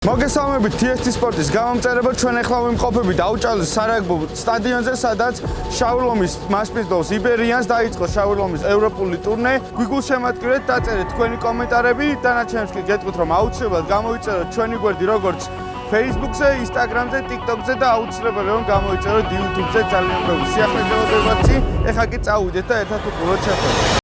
მოგესალმებით TST სპორტის გამომწერებო ჩვენ ახლა ვიმყოფებით აუჭალის სარაგბო სტადიონზე, სადაც შავრლომის მასპინძლობს იბერიანს დაიწყო შავრლომის ევროპული ტურნე. გიგულშემატკივრეთ დაწერეთ თქვენი კომენტარები, დანარჩენებს კი გეტყვით რომ აუცილებლად გამოიწეროთ ჩვენი გვერდი როგორც Facebook-ზე, Instagram-ზე, TikTok-ზე და აუცილებელი რომ გამოიწეროთ YouTube-ზე ძალიან ბევრი სიახლეებებაცი. ეხლა კი წავიდეთ და ერთად უყუროთ შეხვედრა.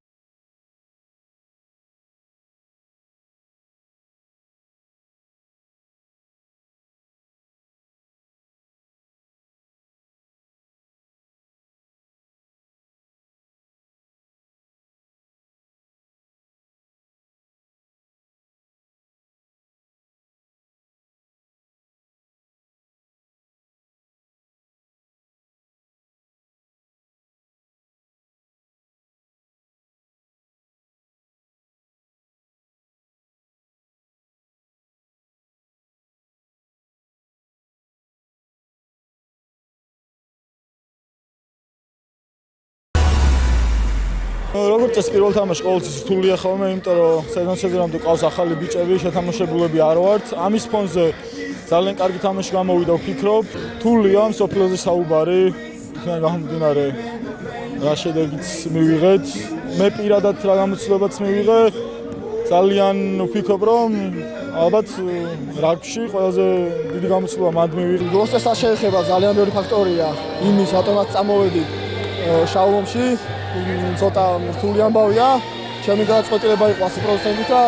როგორც წესი პირველ თამაში ყოველთვის რთულია ხოლმე, იმიტომ რომ სეზონამდე ყავს ახალი ბიჭები, შეთამაშებულები არ ვართ. ამის ფონზე ძალიან კარგი თამაში გამოვიდა, ვფიქრობ. რთულია მსოფლიოზე საუბარი, იქიდან გამომდინარე რა შედეგიც მივიღეთ. მე პირადად რა გამოცდილებაც მივიღე. ძალიან ვფიქრობ, რომ ალბათ რაგბში ყველაზე დიდი გამოცდილება მანდ მივიღე. როსტესთან შეეხება ძალიან ბევრი ფაქტორია იმის, რატომაც წამოვედი შავრლომში. ცოტა რთული ამბავია. ჩემი გადაწყვეტილება იყო 100% და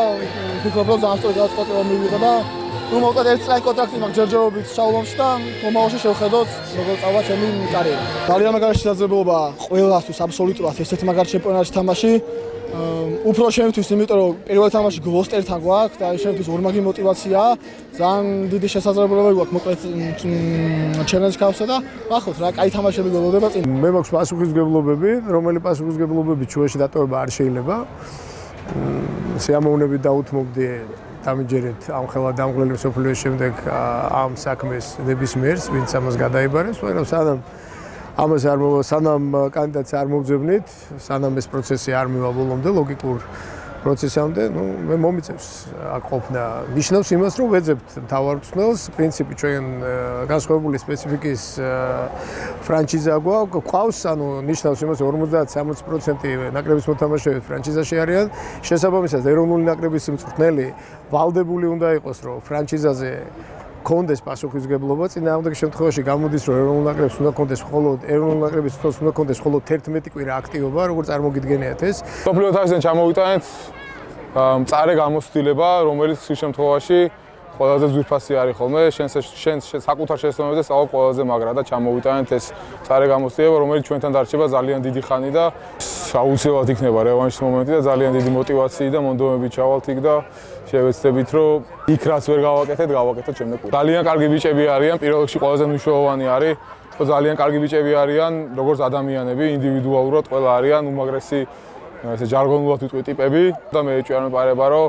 ვფიქრობ, რომ ძალიან სწორი გადაწყვეტილება მივიღე და მოკლედ ერთ წლიანი კონტრაქტი მაქვს ჯერჯერობით შავრლომში და მომავალში შევხედოთ, როგორ წავა ჩემი კარიერა. ძალიან მაგარი შესაძლებლობა ყველასთვის აბსოლუტურად ესეთ მაგარი ჩემპიონატში თამაში. უფრო შემთთვის, იმიტომ რომ პირველ თამაში გლოსტერთან გვაქვს და შემთთვის ორმაგი მოტივაციაა. ძალიან დიდი შესაძლებლობები გვაქვს მოკლედ ჩელენჯ კავსა და ნახოთ რა კაი თამაშები გველოდება წინ. მე მაქვს პასუხისმგებლობები, რომელი პასუხისმგებლობები ჩვენში დატოვება არ შეიძლება. სიამოვნებით დაუთმობდი დამიჯერეთ ამ ხელა დამღლელი მსოფლიოს შემდეგ ამ საქმეს ნებისმიერს, ვინც ამას გადაიბარებს, მაგრამ ამას არ სანამ კანდიდატს არ მოვძებნით, სანამ ეს პროცესი არ მივა ბოლომდე ლოგიკურ პროცესამდე, მე მომიწევს აქ ყოფნა. ნიშნავს იმას, რომ ვეძებთ მთავარ მწვრთნელს, პრინციპი ჩვენ განსხვავებული სპეციფიკის ფრანჩიზა გვაქვს, ნიშნავს იმას, რომ 50-60% ნაკრების მოთამაშეები ფრანჩიზაში არიან. შესაბამისად, ეროვნული ნაკრების მწვრთნელი ვალდებული უნდა იყოს, რომ ფრანჩიზაზე კონდეს პასუხისმგებლობა, წინააღმდეგ შემთხვევაში გამოდის, რომ ეროვნულ ნაკრებს უნდა კონდეს მხოლოდ ეროვნულ ნაკრების მწვრთნელს უნდა კონდეს მხოლოდ 11 კვირა აქტივობა, როგორ წარმოგიდგენიათ ეს. სოფლიო თასიდან ჩამოვიტანეთ მწარე გამოცდილება, რომელიც ხშირ შემთხვევაში ყველაზე ძვირფასი არის ხოლმე, შენ საკუთარ შეცდომებზე სწავლობ ყველაზე მაგრა და ჩამოვიტანეთ ეს მწარე გამოცდილება, რომელიც ჩვენთან დარჩება ძალიან დიდი ხანი და აუცილებლად იქნება რევანშის მომენტი და ძალიან დიდი მოტივაციით და მონდომებით ჩავალთ იქ და შევეცდებით, რომ იქ რაც ვერ გავაკეთეთ შემდეგ. ძალიან კარგი ბიჭები არიან, პირველ რიგში ყველაზე მნიშვნელოვანი არის, რომ ძალიან კარგი ბიჭები არიან, როგორც ადამიანები, ინდივიდუალურად ყველა არიან უმაგრესი, ესე ჟარგონულად ვიტყვი ტიპები და მე ეჭვი არ მეპარება, რომ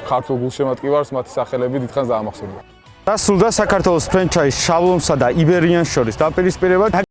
ქართულ გულშემატკივარს მათი სახელები დიდხანს დაამახსოვრდა. დასრულდა საქართველოს ფრენჩაიზ შავრლომსა და იბერიანს შორის დაპირისპირება.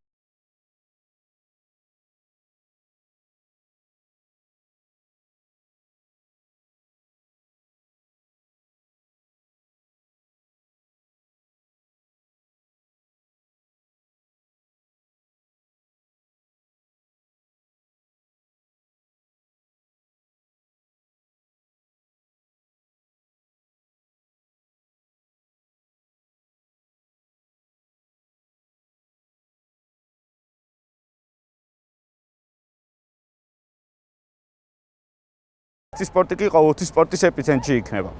სპორტი კი ყოველთვის სპორტის ეპიცენტრში იქნება.